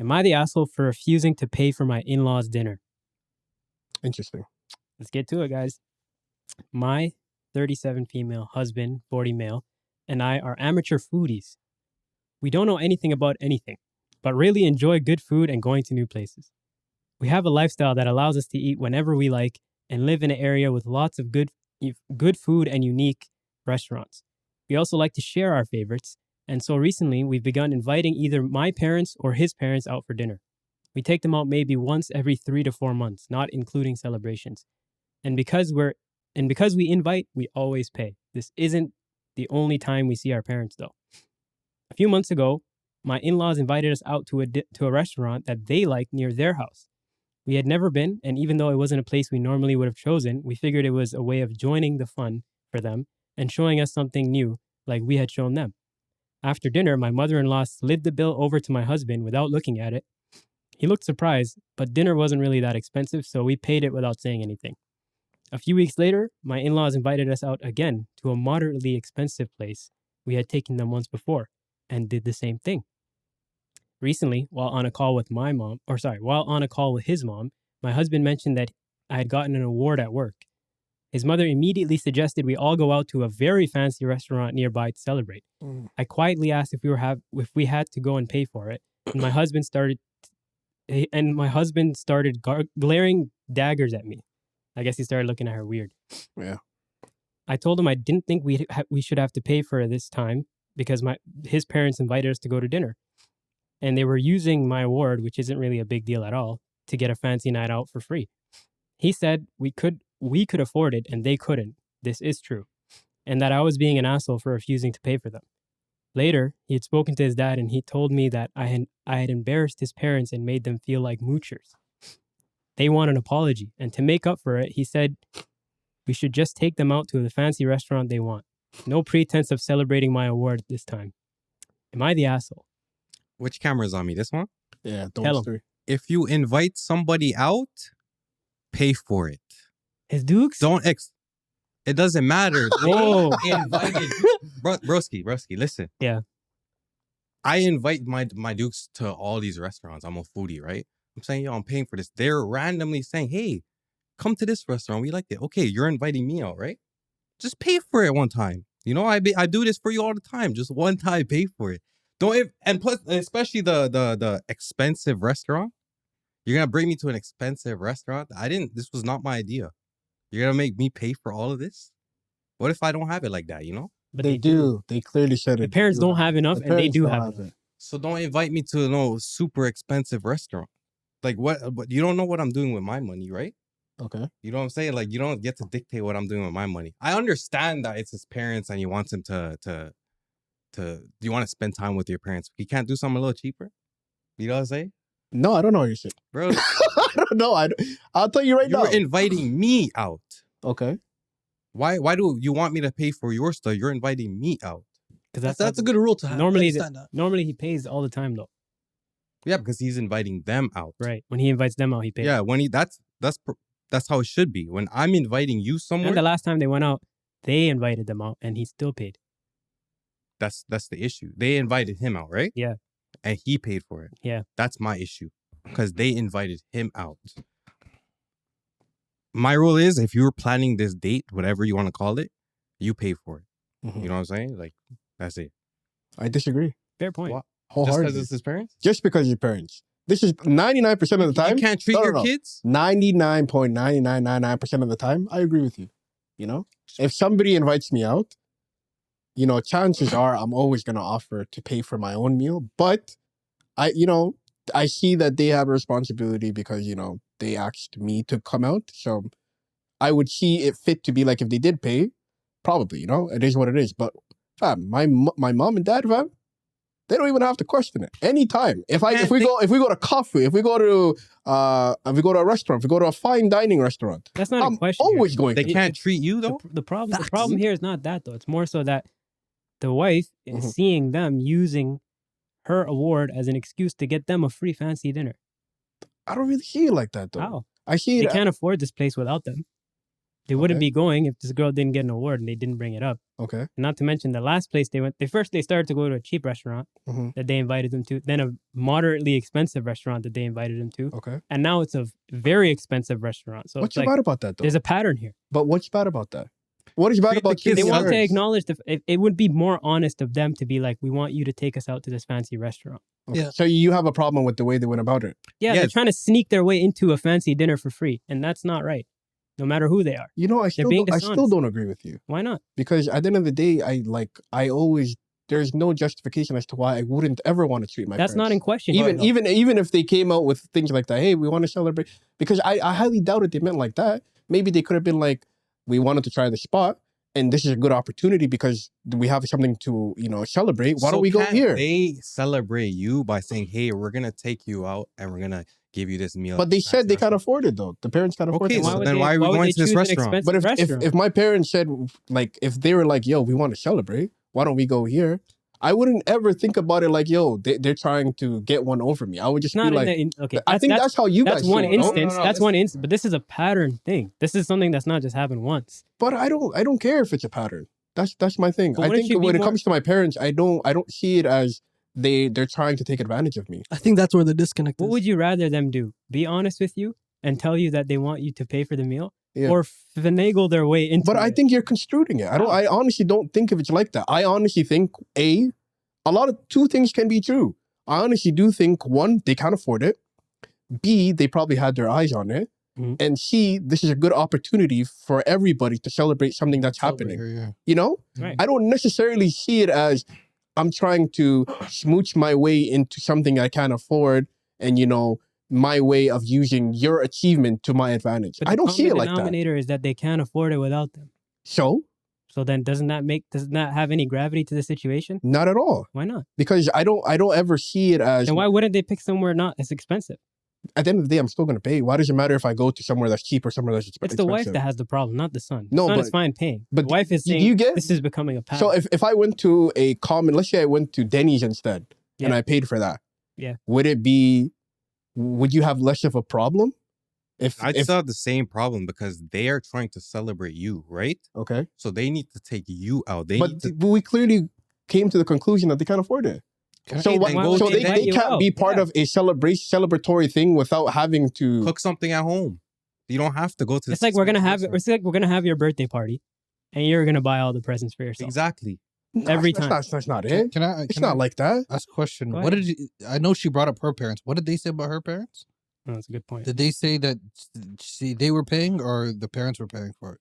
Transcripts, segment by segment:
Am I the asshole for refusing to pay for my in-laws' dinner? Interesting. Let's get to it, guys. My 37 female husband, 40 male, and I are amateur foodies. We don't know anything about anything, but really enjoy good food and going to new places. We have a lifestyle that allows us to eat whenever we like and live in an area with lots of good food and unique restaurants. We also like to share our favorites, and so recently we've begun inviting either my parents or his parents out for dinner. We take them out maybe once every 3 to 4 months, not including celebrations. And because we invite, we always pay. This isn't the only time we see our parents, though. A few months ago, my in-laws invited us out to a restaurant that they liked near their house. We had never been, and even though it wasn't a place we normally would have chosen, we figured it was a way of joining the fun for them and showing us something new, like we had shown them. After dinner, my mother-in-law slid the bill over to my husband without looking at it. He looked surprised, but dinner wasn't really that expensive, so we paid it without saying anything. A few weeks later, my in-laws invited us out again to a moderately expensive place we had taken them once before and did the same thing. Recently, while on a call with his mom, my husband mentioned that I had gotten an award at work. His mother immediately suggested we all go out to a very fancy restaurant nearby to celebrate. I quietly asked if we had to go and pay for it, and my husband started glaring daggers at me. I guess he started looking at her weird. Yeah. I told him I didn't think we should have to pay for this time because his parents invited us to go to dinner. And they were using my award, which isn't really a big deal at all, to get a fancy night out for free. He said we could afford it and they couldn't. This is true. And that I was being an asshole for refusing to pay for them. Later, he had spoken to his dad and he told me that I had embarrassed his parents and made them feel like moochers. They want an apology, and to make up for it, he said we should just take them out to the fancy restaurant they want. No pretense of celebrating my award this time. Am I the asshole? Which camera's on me? This one? Yeah, Tell those him. three. If you invite somebody out, pay for it. His dukes? It doesn't matter. Whoa. They invited broski, listen. Yeah. I invite my dukes to all these restaurants. I'm a foodie, right? I'm saying, yo, I'm paying for this. They're randomly saying, hey, come to this restaurant. We liked it. Okay, you're inviting me out, right? Just pay for it one time. You know, I do this for you all the time. Just one time, pay for it. And plus, especially the expensive restaurant. You're gonna bring me to an expensive restaurant. This was not my idea. You're gonna make me pay for all of this? What if I don't have it like that, you know? But they do. They clearly said it. The parents don't have enough and they do have enough. So don't invite me to no super expensive restaurant. Like what you don't know what I'm doing with my money, right? Okay. You know what I'm saying? Like you don't get to dictate what I'm doing with my money. I understand that it's his parents and you want him to you want to spend time with your parents. You can't do something a little cheaper? You know what I'm saying? No, I don't know your shit. Bro, I don't know. I'll tell you right now. You're inviting me out. Okay. Why do you want me to pay for your stuff? You're inviting me out. Because that's a good rule to have. Normally he pays all the time though. Yeah, because he's inviting them out. Right. When he invites them out, he pays. Yeah, that's how it should be. When I'm inviting you somewhere. And the last time they went out, they invited them out and he still paid. That's the issue. They invited him out, right? Yeah. And he paid for it. Yeah. That's my issue. Because they invited him out. My rule is if you're planning this date, whatever you want to call it, you pay for it. Mm-hmm. You know what I'm saying? Like, that's it. I disagree. Fair point. Just because it's his parents? Just because your parents. This is 99% of the time. You can't treat your kids? 99.9999% of the time, I agree with you. You know? If somebody invites me out, you know, chances are I'm always going to offer to pay for my own meal. But I see that they have a responsibility because, you know, they asked me to come out. So I would see it fit to be like if they did pay, probably, you know, it is what it is. But fam, my mom and dad, fam, they don't even have to question it. Anytime. If we go to coffee, if we go to a restaurant, if we go to a fine dining restaurant, that's not a question. Always going. They can't treat you though. The problem here is not that though. It's more so that the wife is seeing them using her award as an excuse to get them a free fancy dinner. I don't really see it like that though. How? I see they can't afford this place without them. They wouldn't Okay. be going if this girl didn't get an award and they didn't bring it up. Okay. Not to mention the last place they went, they started to go to a cheap restaurant Mhm. that they invited them to, then a moderately expensive restaurant that they invited them to, Okay. and now it's a very expensive restaurant. So What's it's like bad about that though? there's a pattern here. But what's bad about that? What is bad Treat the about kids giving They want to parents? acknowledge it would be more honest of them to be like, we want you to take us out to this fancy restaurant. Okay. Yeah. So you have a problem with the way they went about it. Yeah, Yeah. they're trying to sneak their way into a fancy dinner for free, and that's not right. No matter who they are. You know, I still being don't agree with you Why not? because at the end of the day, there's no justification as to why I wouldn't ever want to treat my That's parents. not in question. Even if they came out with things like that, hey, we want to celebrate, because I highly doubted they meant like that. Maybe they could have been like, we wanted to try the spot, and this is a good opportunity because we have something to celebrate. Why don't we go can't here? They celebrate you by saying, "Hey, we're gonna take you out and we're gonna give you this meal." But they at said they this can't restaurant." afford it though. The parents can't afford Okay, it. so then why are we would going they to this choose an restaurant? expensive But if restaurant? my parents said, like, if they were like, yo, we want to celebrate, why don't we go here? I wouldn't ever think about it like, yo, they're trying to get one over me. I would just It's be not like, okay. I think that's how you That's guys one feel, no? instance. No, That's one instance. But this is a pattern thing. This is something that's not just happened once. But I don't care if it's a pattern. That's my thing. But I wouldn't think you be when it more- comes to my parents, I don't see it as they're trying to take advantage of me. I think that's where the disconnect What is. would you rather them do? Be honest with you and tell you that they want you to pay for the meal, Yeah. or finagle their way into But it? I think you're construing it. I honestly don't think of it like that. I honestly think two things can be true. I honestly do think, one, they can't afford it. B, they probably had their eyes on it. Mhm. And C, this is a good opportunity for everybody to celebrate something that's Celebrate happening. her, yeah. You know? Right. I don't necessarily see it as I'm trying to smooch my way into something I can't afford and, my way of using your achievement to my advantage. But I the don't see it common like that. denominator is that they can't afford it without them. So, So then, doesn't that have any gravity to the situation? not at all. Why not? Because I don't ever see it as, And why wouldn't they pick somewhere not as expensive? at the end of the day, I'm still going to pay. Why does it matter if I go to somewhere that's cheap or somewhere that's expensive? It's the wife that has the problem, not the son. No, the son but- is fine paying. but the wife is do saying, you get- this is becoming a pattern. So if I went to let's say I went to Denny's instead and Yeah. I paid for that. Yeah. Would you have less of a problem? I still have the same problem because they are trying to celebrate you, right? Okay. So they need to take you out. But we clearly came to the conclusion that they can't afford it. So, then go so to they Denny's. can't be part of a celebratory thing without having to Cook something at home. You don't have to go to. it's like we're gonna have your birthday party, and you're gonna buy all the presents for yourself. Exactly. Every That's time. That's not it. Can I? It's Can not I like that. ask a question? Go What ahead. did you? I know she brought up her parents. What did they say about her parents? Oh, that's a good point. Did they say that they were paying or the parents were paying for it?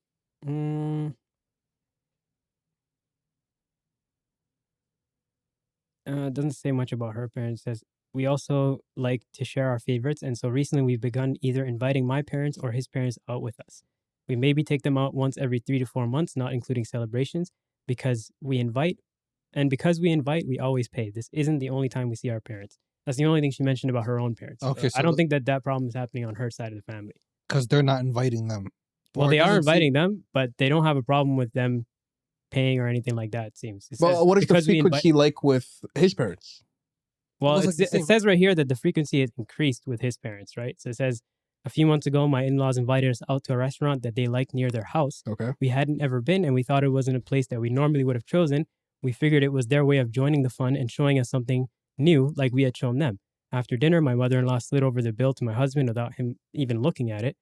It doesn't say much about her parents. It says, we also like to share our favorites, and so recently we've begun either inviting my parents or his parents out with us. We maybe take them out once every 3 to 4 months, not including celebrations, because we invite, we always pay. This isn't the only time we see our parents. That's the only thing she mentioned about her own parents. Okay, I don't think that problem is happening on her side of the family. Because they're not inviting them. Well, Or they it are doesn't seem- inviting them, but they don't have a problem with them paying or anything like that, it seems. It But says what is the because we frequency like with his parents? Well, Almost like the it same. says right here that the frequency has increased with his parents, right? So it says, a few months ago, my in-laws invited us out to a restaurant that they liked near their house. Okay. We hadn't ever been, and we thought it wasn't a place that we normally would have chosen. We figured it was their way of joining the fun and showing us something new, like we had shown them. After dinner, my mother-in-law slid over the bill to my husband without him even looking at it.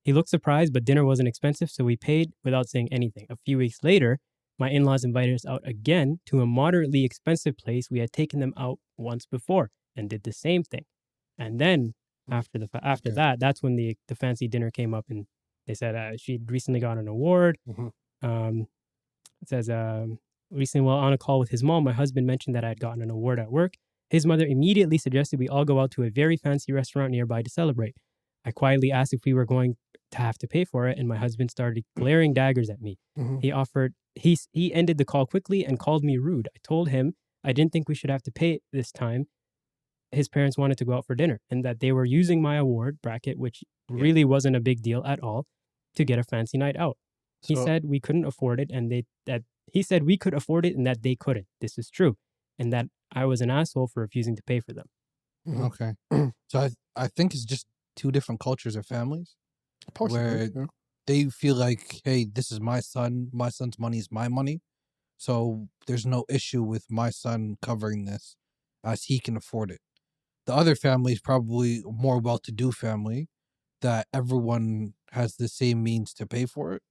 He looked surprised, but dinner wasn't expensive, so we paid without saying anything. A few weeks later, my in-laws invited us out again to a moderately expensive place we had taken them out once before and did the same thing. And then after Okay. that, that's when the fancy dinner came up, and they said she'd recently got an award. Mhm. It says, recently while on a call with his mom, my husband mentioned that I had gotten an award at work. His mother immediately suggested we all go out to a very fancy restaurant nearby to celebrate. I quietly asked if we were going to have to pay for it, and my husband started glaring daggers at me. Mhm. He ended the call quickly and called me rude. I told him I didn't think we should have to pay this time. His parents wanted to go out for dinner and that they were using my award bracket, which really wasn't a big deal at all, to get a fancy night out. He So- said we couldn't afford it, and he said we could afford it and that they couldn't. This is true, and that I was an asshole for refusing to pay for them. Okay. So I think it's just two different cultures or families. Possibly, Where yeah. they feel like, hey, this is my son. My son's money is my money. So there's no issue with my son covering this as he can afford it. The other family is probably a more well-to-do family that everyone has the same means to pay for it.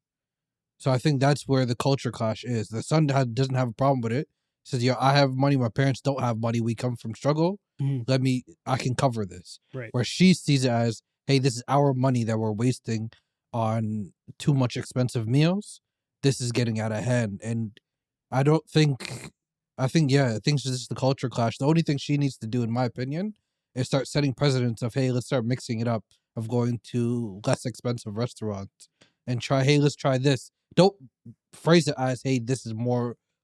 So I think that's where the culture clash is. The son doesn't have a problem with it. He says, "Yeah, I have money. My parents don't have money. We come from struggle. Mhm. I can cover this." Right. Where she sees it as, "Hey, this is our money that we're wasting on too much expensive meals. This is getting out of hand." And I don't think, I think, yeah, I think it's just the culture clash. The only thing she needs to do, in my opinion, is start setting precedents of, hey, let's start mixing it up, of going to less expensive restaurants and try, hey, let's try this. Don't phrase it as, hey, this is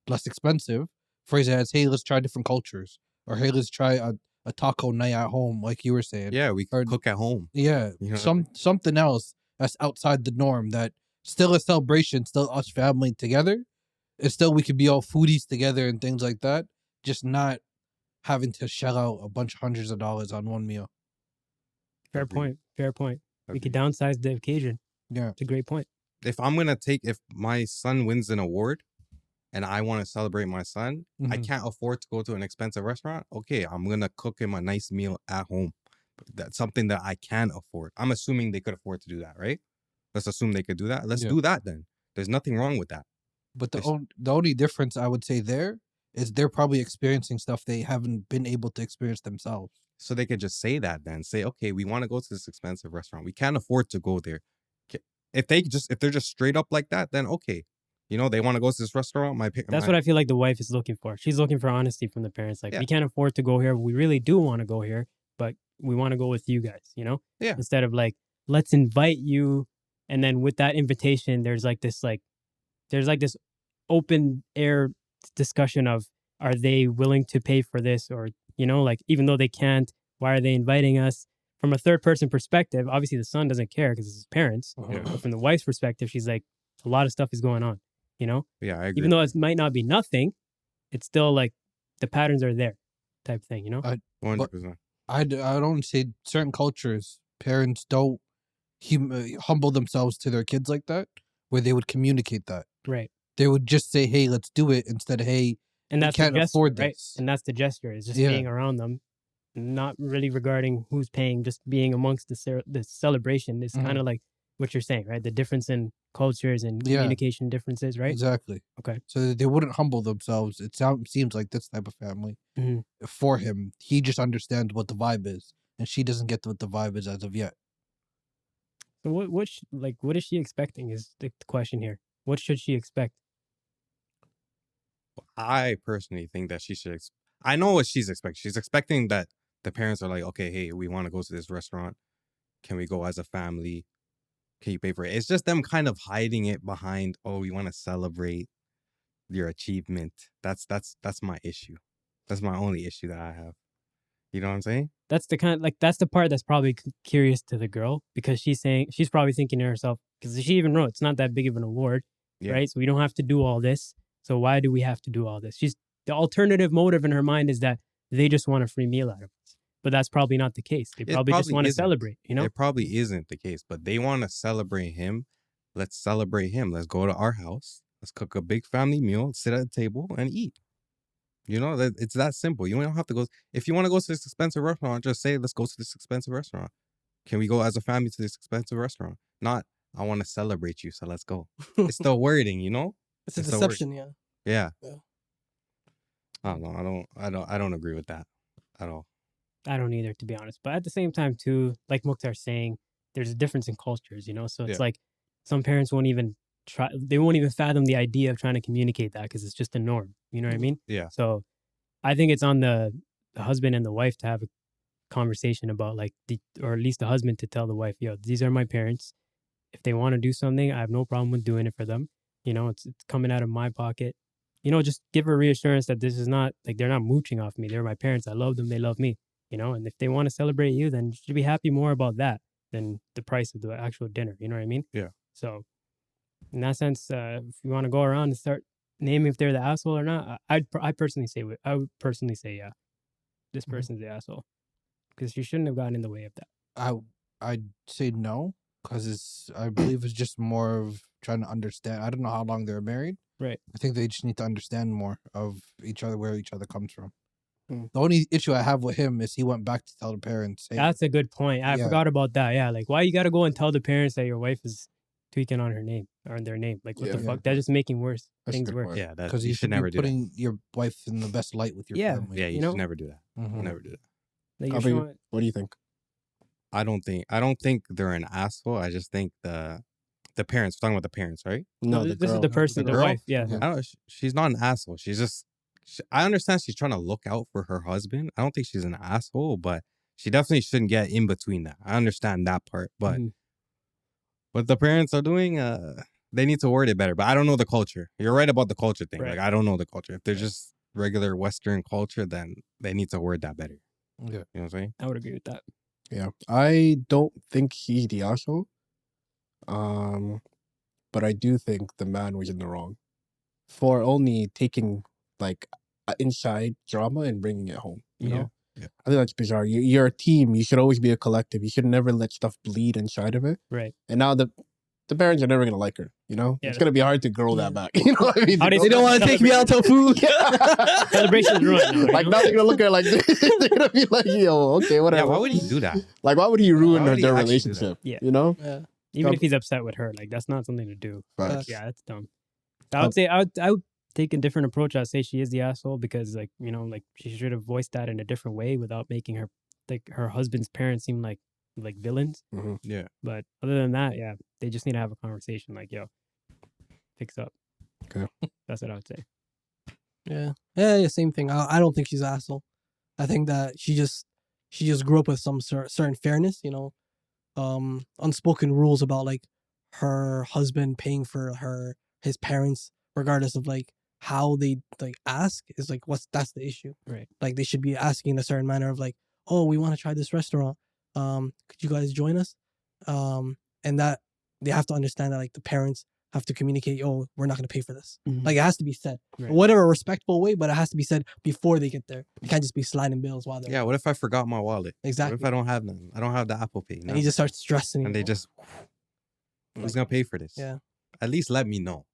less expensive. Phrase it as, hey, let's try different cultures. Or hey, let's try a taco night at home, like you were saying. Yeah, we Or, could cook at home. yeah, You know, something else that's outside the norm, that still a celebration, still us family together. And still we could be all foodies together and things like that. Just not having to shell out a bunch of hundreds of dollars on one meal. Fair Agreed. point. Fair point. We could Agreed. downsize the occasion. Yeah. It's a great point. If my son wins an award and I want to celebrate my son, I Mhm. can't afford to go to an expensive restaurant. Okay, I'm gonna cook him a nice meal at home. That's something that I can afford. I'm assuming they could afford to do that, right? Let's assume they could do that. Let's Yeah. do that then. There's nothing wrong with that. But It's- the only difference I would say there is they're probably experiencing stuff they haven't been able to experience themselves. So they could just say that then. Say, okay, we want to go to this expensive restaurant. We can't afford to go there. If they're just straight up like that, then okay. You know, they want to go to this restaurant. That's what I feel like the wife is looking for. She's looking for honesty from the parents. Like, Yeah. we can't afford to go here. We really do want to go here, but we want to go with you guys, Yeah. Instead of like, let's invite you. And then with that invitation, there's like this open air discussion of, are they willing to pay for this? Or, like, even though they can't, why are they inviting us? From a third person perspective, obviously the son doesn't care because it's his parents. Yeah. But from the wife's perspective, she's like, a lot of stuff is going on, Yeah, I agree. even though it might not be nothing, it's still like the patterns are there type thing, 100%. I don't say certain cultures, parents don't humble themselves to their kids like that, where they would communicate that. Right. They would just say, hey, let's do it, instead of, hey, And we that's the can't gesture, afford right? this. And that's the gesture, is just Yeah. being around them, not really regarding who's paying, just being amongst the celebration is kind of like what you're saying, right? The difference in cultures and Yeah. communication differences, right? Exactly. Okay. So they wouldn't humble themselves. It seems like this type of family. Mhm. For him, he just understands what the vibe is, and she doesn't get what the vibe is as of yet. So what is she expecting is the question here. What should she expect? I personally think that she should. I know what she's expecting. She's expecting that the parents are like, okay, hey, we want to go to this restaurant. Can we go as a family? Can you pay for it? It's just them kind of hiding it behind, oh, we want to celebrate your achievement. That's my issue. That's my only issue that I have. You know what I'm saying? That's the part that's probably curious to the girl, because she's probably thinking to herself, because she even wrote, it's not that big of an award, Yeah. right? So we don't have to do all this. So why do we have to do all this? The alternative motive in her mind is that they just want a free meal out of us, but that's probably not the case. They probably just want to isn't. celebrate, It probably isn't the case, but they want to celebrate him. Let's celebrate him. Let's go to our house. Let's cook a big family meal, sit at a table and eat. You know, it's that simple. You don't have to go. If you want to go to this expensive restaurant, just say, let's go to this expensive restaurant. Can we go as a family to this expensive restaurant? Not, I want to celebrate you, so let's go. It's the wording, you know? It's a It's the word. deception, yeah. Yeah. Yeah. I don't know. I don't agree with that at all. I don't either, to be honest. But at the same time, too, like Mukhtar's saying, there's a difference in cultures, So it's Yeah. like some parents won't even fathom the idea of trying to communicate that, because it's just a norm. You know what I mean? Yeah. So I think it's on the husband and the wife to have a conversation about, like, or at least the husband to tell the wife, yo, these are my parents. If they want to do something, I have no problem with doing it for them. It's coming out of my pocket. Just give her reassurance that this is not like they're not mooching off me. They're my parents. I love them. They love me. And if they want to celebrate you, then you should be happy more about that than the price of the actual dinner. You know what I mean? Yeah. So in that sense, if you want to go around and start naming if they're the asshole or not, I personally say yeah, this person's the asshole, because she shouldn't have gotten in the way of that. I'd say no, Because I believe it's just more of trying to understand. I don't know how long they're married. Right. I think they just need to understand more of each other, where each other comes from. Hmm. The only issue I have with him is he went back to tell the parents, hey, That's a good point. I Yeah. forgot about that. Yeah, like why you got to go and tell the parents that your wife is tweaking on her name or on their name? Like what the Yeah. fuck? That's just making worse That's a things good worse. point. Yeah, that because you should never be do that. putting your wife in the best light with your Yeah. family. Yeah, you you should know? never do that. Mhm. Never do that. Like How you're about you? showing. What do you think? I don't think they're an asshole. I just think the parents, we're talking about the parents, right? No, No, the this is girl. the person, The the girl? wife. Yeah. Yeah. I don't. She's not an asshole. She's just. I understand she's trying to look out for her husband. I don't think she's an asshole, but she definitely shouldn't get in between that. I understand that part, but Mhm. what the parents are doing, they need to word it better. But I don't know the culture. You're right about the culture thing. Right. Like I don't know the culture. If they're just regular Western culture, then they need to word that better. Yeah. You know what I'm saying? I would agree with that. Yeah, I don't think he's the asshole. But I do think the man was in the wrong for only taking like inside drama and bringing it home. You Yeah. know, Yeah. I think that's bizarre. You're a team. You should always be a collective. You should never let stuff bleed inside of it. Right. And now the parents are never gonna like her. You know, Yeah, it's gonna be hard to grow Yeah. that back. You know what I mean? How To they grow They don't that want to take me out to food. back. Celebration's ruined now, Like now they're gonna look at her like this. They're gonna be like, yo, okay, whatever. Yeah. Why would he do that? Like, why would he ruin Why would he their actually do that? relationship? Yeah. You know? Yeah. Even Um, if he's upset with her, like that's not something to do. Facts. Yeah, that's dumb. I would say I would take a different approach. I'd say she is the asshole because like like she should have voiced that in a different way without making her husband's parents seem like villains. Mhm. Yeah. But other than that, yeah, they just need to have a conversation. Like, yo, fix up. Okay. That's what I would say. Yeah, same thing. I don't think she's an asshole. I think that she just grew up with some certain fairness, unspoken rules about like her husband paying for his parents, regardless of like how they like ask is like that's the issue. Right. Like they should be asking in a certain manner of like, oh, we want to try this restaurant. Could you guys join us? And that they have to understand that like the parents have to communicate, oh, we're not going to pay for this. Mhm. Like it has to be said, Right. whatever respectful way, but it has to be said before they get there. You can't just be sliding bills while they're Yeah. What if I forgot my wallet? exactly. What if I don't have none? I don't have the Apple Pay. And he just starts stressing. and they just who's gonna pay for this? Yeah. At least let me know.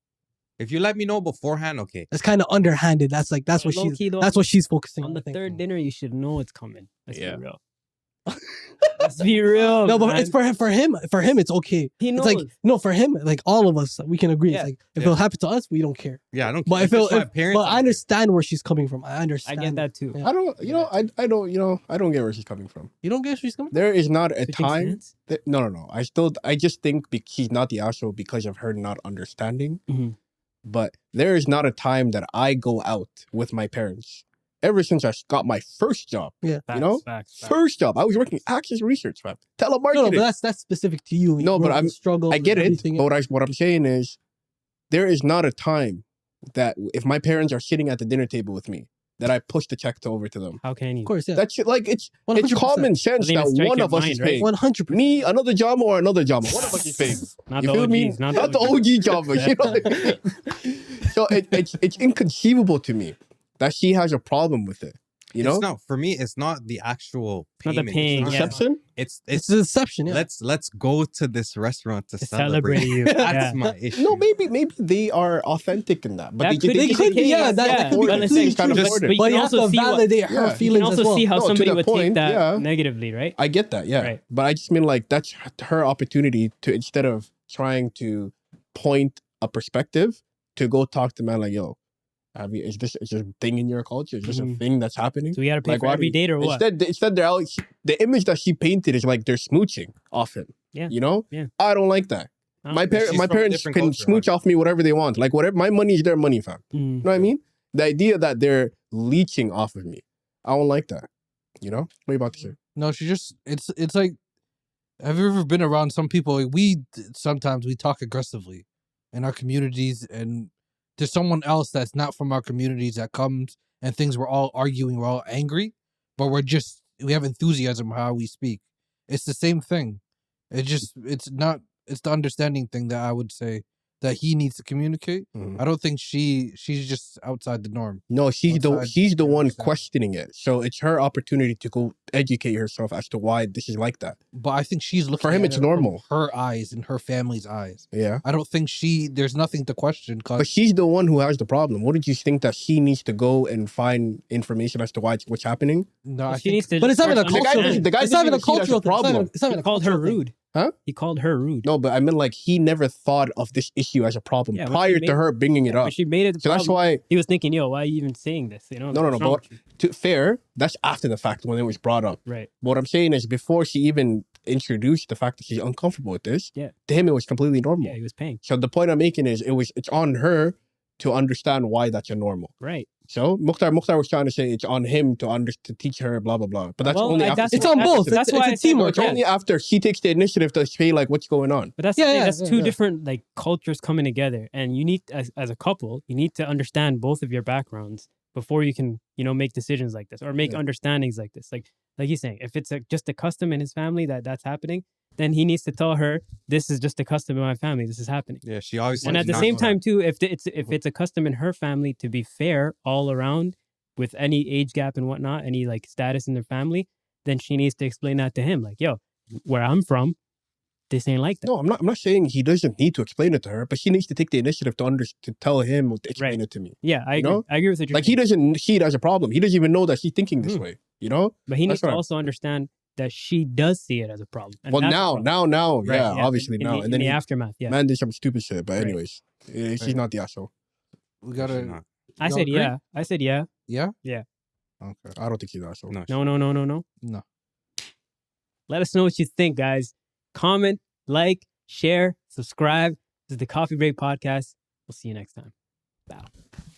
If you let me know beforehand, okay. That's kind of underhanded. That's what Low-key, she's though, that's what she's focusing On on. the I think. third dinner, you should know it's coming. Let's Yeah. be real. Let's be real. No, but man. it's for him. For him, it's okay. He knows. It's like no, for him, like all of us, we can agree. Yeah. It's like if Yeah. it'll happen to us, we don't care. Yeah, I don't But care. if it's my it, parents, but don't I care. understand where she's coming from. I I understand. get that too. Yeah. I don't, I don't get where she's coming from. You don't get where she's coming. There is not a Switching time. stance? No. I just think he's not the asshole because of her not understanding. Mhm. But there is not a time that I go out with my parents. Ever since I got my first job, Facts, facts. first job, I was working Access Research, man. Telemarketing. No, but that's specific to you. No, You but grew up I'm- with struggle. I get it. everything. But what I'm saying is, there is not a time that if my parents are sitting at the dinner table with me, that I push the check over to them. How can you? Of course, yeah. That's like it's 100%. common sense Doesn't even that strike one your of us mind, is right? paying. 100%. Me, another Jama, or another Jama. One of us is paying. Not You the feel OGs. me? Not the OG Jama. You know what I mean? So it's inconceivable to me that she has a problem with it. You know, It's not for me. It's not the actual Not the payment. paying, It's, yeah. not- deception. it's It's a deception. Yeah. let's go to this restaurant to to celebrate. celebrate you. That's Yeah. my issue. No, maybe they are authentic in that, but That they could- just they could be, yeah, that yeah. could be But completely listen, Just kind of true. afford it. but But you can have to also see what- validate Yeah. her You can You can feelings also as well. see how No, to somebody the would point, take that yeah. negatively, right? I get that, yeah. Right. But I just mean like that's her opportunity to, instead of trying to point a perspective, to go talk to man like, yo, is this a thing in your culture? Is this a Mhm. thing that's happening? So we got to pay Like, for why every do date or what? Instead they're out, the image that she painted is like they're smooching off him. Yeah. You know? Yeah. I don't like that. I don't My think- she's my from a parents different can culture, smooch off me whatever they want. Like whatever, my money is their money, fam. Mm. You know what I mean? The idea that they're leeching off of me, I don't like that. You know? What are you about to say? No, she just it's like, have you ever been around some people? Like, sometimes we talk aggressively in our communities, and there's someone else that's not from our communities that comes and things we're all arguing, we're all angry, but we have enthusiasm how we speak. It's the same thing. It's the understanding thing that I would say that he needs to communicate. Mhm. I don't think she's just outside the norm. No, she's Outside the one everybody's standard. questioning it. So it's her opportunity to go educate herself as to why this is like that. But I think she's looking For him, at it's it from normal. her eyes and her family's eyes. Yeah. I don't think there's nothing to question. But Cause she's the one who has the problem. Wouldn't you think that she needs to go and find information as to what's happening? no, Well, I she think needs to. But it's not even a first The guy cultural understand. thing. the guy It's not even a doesn't see it as cultural thing. problem. It's not He even a called her cultural thing. rude. Huh? He called her rude. No, but I mean, like, he never thought of this issue as a problem Yeah, but prior she to made- her bringing it Yeah, up. but she made it. The So that's problem. why, He was thinking, "Yo, why are you even saying this?" You know? No, What's wrong but with you? fair, that's after the fact when it was brought up. Right. What I'm saying is, before she even introduced the fact that she's uncomfortable with this, Yeah. to him, it was completely normal. Yeah, he was paying. So the point I'm making is, it's on her to understand why that's a normal. Right. So Mukhtar was trying to say it's on him to teach her, blah, blah, blah. But that's Well, only after. that's It's what- on that's- both. That's It's why a I said, teamwork, It's yeah. only after she takes the initiative to say, like, what's going on. But that's Yeah, the thing, yeah, that's yeah, two yeah. different like cultures coming together, and you need as a couple, you need to understand both of your backgrounds before you can make decisions like this or make Yeah. understandings like this. Like he's saying, if it's just a custom in his family that's happening, then he needs to tell her this is just a custom in my family. This is happening. Yeah, she always. And at the not same know that. time, too, if it's a custom in her family, to be fair all around with any age gap and whatnot, any like status in their family, then she needs to explain that to him. Like, yo, where I'm from, this ain't like that. No, I'm not saying he doesn't need to explain it to her, but she needs to take the initiative to tell him to explain Right. it to me. Yeah, I You agree. know? I agree with what you're Like, he saying. doesn't see it as a problem. He doesn't even know that she's thinking this Mhm. way. You know? But he That's needs to what I'm- also understand that she does see it as a problem. And Well, that's a now, problem. Right, yeah, obviously in now. the, And then in the he aftermath, yeah. man did some stupid shit. But Right. anyways, she's Right. not the asshole. we No, she's gotta. not. I y'all said agree? yeah. I said yeah. Yeah. Okay, I don't think she's the asshole. No, No. No. Let us know what you think, guys. Comment, like, share, subscribe. This is the Coffee Break Podcast. We'll see you next time. Bye.